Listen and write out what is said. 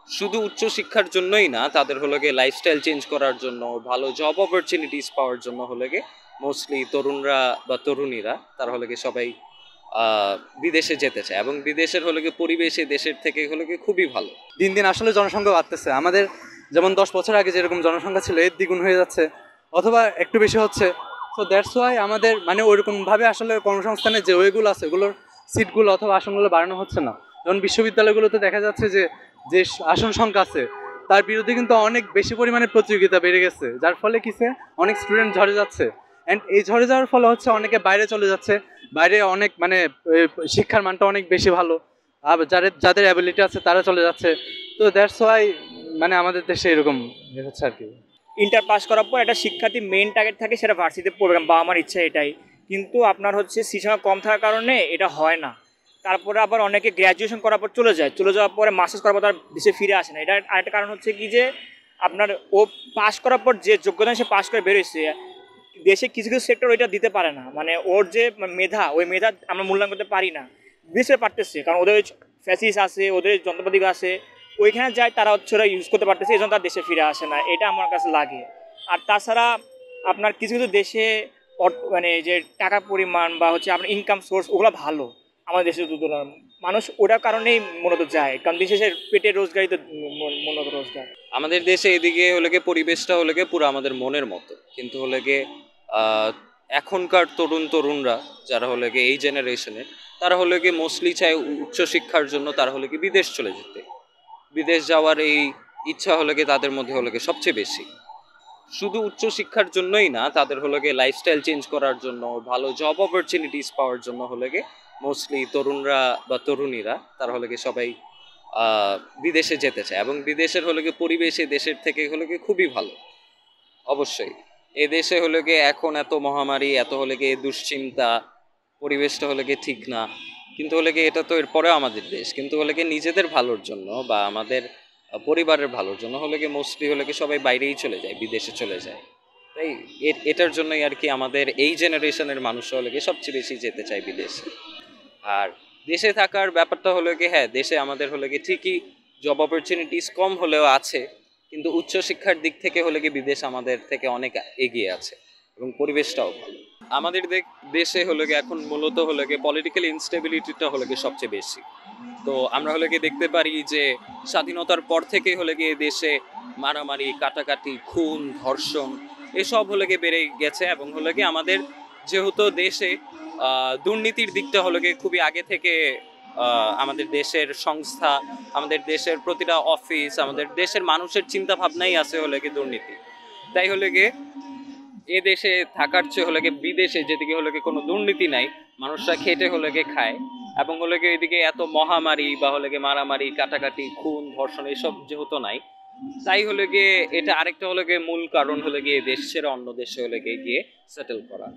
শুধু উচ্চশিক্ষার জন্যই না, তাদের হলো গিয়ে লাইফস্টাইল চেঞ্জ করার জন্য, ভালো জব অপরচুনিটিস পাওয়ার জন্য হলো গিয়ে মোস্টলি তরুণরা বা তরুণীরা তারা হলো গিয়ে সবাই বিদেশে যেতে চায়, এবং বিদেশের হলো গিয়ে পরিবেশ এই দেশের থেকে হলো গিয়ে খুবই ভালো। দিন দিন আসলে জনসংখ্যা বাড়তেছে, আমাদের যেমন 10 বছর আগে যেরকম জনসংখ্যা ছিল এর দ্বিগুণ হয়ে যাচ্ছে, অথবা একটু বেশি হচ্ছে। সো দ্যাটস ওয়াই আমাদের মানে ওইরকমভাবে আসলে কর্মসংস্থানের যে ওয়েগুলো আছে ওগুলোর সিটগুলো অথবা আসনগুলো বাড়ানো হচ্ছে না। যেমন বিশ্ববিদ্যালয়গুলোতে দেখা যাচ্ছে যে যে আসন সংখ্যা আছে তার বিরুদ্ধে কিন্তু অনেক বেশি পরিমাণে প্রতিযোগিতা বেড়ে গেছে, যার ফলে কিসে অনেক স্টুডেন্ট ঝরে যাচ্ছে। অ্যান্ড এই ঝরে যাওয়ার ফলে হচ্ছে অনেকে বাইরে চলে যাচ্ছে, বাইরে অনেক মানে শিক্ষার মানটা অনেক বেশি ভালো, আর যাদের অ্যাবিলিটি আছে তারা চলে যাচ্ছে। তো দ্যাটস ওয়াই মানে আমাদের দেশে এরকম হচ্ছে আর কি। ইন্টার পাস করার পর একটা শিক্ষার্থী মেইন টার্গেট থাকে সেটা ভার্সিটিতে পড়বে, বা আমার ইচ্ছা এটাই। কিন্তু আপনার হচ্ছে সিট সংখ্যা কম থাকার কারণে এটা হয় না। তারপরে আবার অনেকে গ্র্যাজুয়েশন করার পর চলে যাওয়ার পরে মাস্টার্স করার পর তার দেশে ফিরে আসে না। এটা আরেকটা কারণ হচ্ছে কি যে আপনার ও পাস করার পর যে যোগ্যতা সে পাস করে বেরোচ্ছে, দেশে কিছু কিছু সেক্টর ওইটা দিতে পারে না, মানে ওর যে মেধা ওই মেধা আমরা মূল্যায়ন করতে পারি না। দেশে পারতেছে কারণ ওদের ফ্যাসিলিটিস আছে, ওদের যন্ত্রপাতি আছে, ওইখানে যায় তারা হচ্ছে ওরা ইউজ করতে পারতেছে, এই জন্য তার দেশে ফিরে আসে না। এটা আমার কাছে লাগে। আর তাছাড়া আপনার কিছু কিছু দেশে মানে যে টাকার পরিমাণ বা হচ্ছে আপনার ইনকাম সোর্স ওগুলো ভালো আমাদের দেশের তুলনায়, মানুষ ওটার কারণেই মূলত যায়, কারণ বিশেষের পেটের রোজগারই তো মূলত রোজগার। আমাদের দেশে এদিকে হলে গিয়ে পরিবেশটা হলে গিয়ে পুরো আমাদের মনের মতো, কিন্তু হলে গিয়ে এখনকার তরুণরা যারা হলে গিয়ে এই জেনারেশনের, তারা হলে গিয়ে মোস্টলি চায় উচ্চশিক্ষার জন্য তারা হলে গিয়ে বিদেশ চলে যেতে। বিদেশ যাওয়ার এই ইচ্ছা হলে গিয়ে তাদের মধ্যে হলে গিয়ে সবচেয়ে বেশি। শুধু উচ্চশিক্ষার জন্যই না, তাদের হলো গিয়ে লাইফস্টাইল চেঞ্জ করার জন্য, ভালো জব অপরচুনিটিস পাওয়ার জন্য হলো গিয়ে মোস্টলি তরুণরা বা তরুণীরা তারা হলো গিয়ে সবাই বিদেশে যেতে চায়, এবং বিদেশের হলো গিয়ে পরিবেশ এই দেশের থেকে হলো গিয়ে খুবই ভালো। অবশ্যই এ দেশে হলো গিয়ে এখন এত মহামারী, এত হলে গিয়ে দুশ্চিন্তা, পরিবেশটা হলে গিয়ে ঠিক না, কিন্তু হলে গিয়ে এটা তো এরপরেও আমাদের দেশ, কিন্তু হলে গিয়ে নিজেদের ভালোর জন্য বা আমাদের পরিবারের ভালোর জন্য হলে গিয়ে মোস্টলি হলে গিয়ে সবাই বাইরেই চলে যায়, বিদেশে চলে যায়। তাই এটার জন্যই আর কি আমাদের এই জেনারেশনের মানুষরা হলে গিয়ে সবচেয়ে বেশি যেতে চায় বিদেশে। আর দেশে থাকার ব্যাপারটা হলো কি, হ্যাঁ দেশে আমাদের হলো কি ঠিকই জব অপরচুনিটিস কম হলেও আছে, কিন্তু উচ্চশিক্ষার দিক থেকে হলে কি বিদেশ আমাদের থেকে অনেক এগিয়ে আছে, এবং পরিবেশটাও ভালো। আমাদের দেশে হলো কি এখন মূলত হলো কি পলিটিক্যাল ইনস্টেবিলিটিটা হলো কি সবচেয়ে বেশি। তো আমরা হলো কি দেখতে পারি যে স্বাধীনতার পর থেকে হলে গিয়ে দেশে মারামারি, কাটাকাটি, খুন, ধর্ষণ এসব হলে গিয়ে বেড়ে গেছে, এবং হলে কি আমাদের যেহেতু দেশে দুর্নীতির দিকটা হলো গিয়ে খুবই আগে থেকে আমাদের দেশের সংস্থা, আমাদের দেশের প্রতিটা অফিস, আমাদের দেশের মানুষের চিন্তা ভাবনাই আছে হলে গিয়ে দুর্নীতি। তাই হলে গিয়ে এ দেশে থাকার চেয়ে হলে গিয়ে বিদেশে যেদিকে হলে গিয়ে কোনো দুর্নীতি নাই, মানুষরা খেটে হলে গিয়ে খায়, এবং হলে গিয়ে এদিকে এত মহামারী বা হলে গিয়ে মারামারি, কাটাকাটি, খুন, ধর্ষণ এসব যেহেতু নাই, তাই হলে গিয়ে এটা আরেকটা হলে গিয়ে মূল কারণ হলে গিয়ে দেশ ছেড়ে অন্য দেশে হলে গিয়ে সেটেল করা।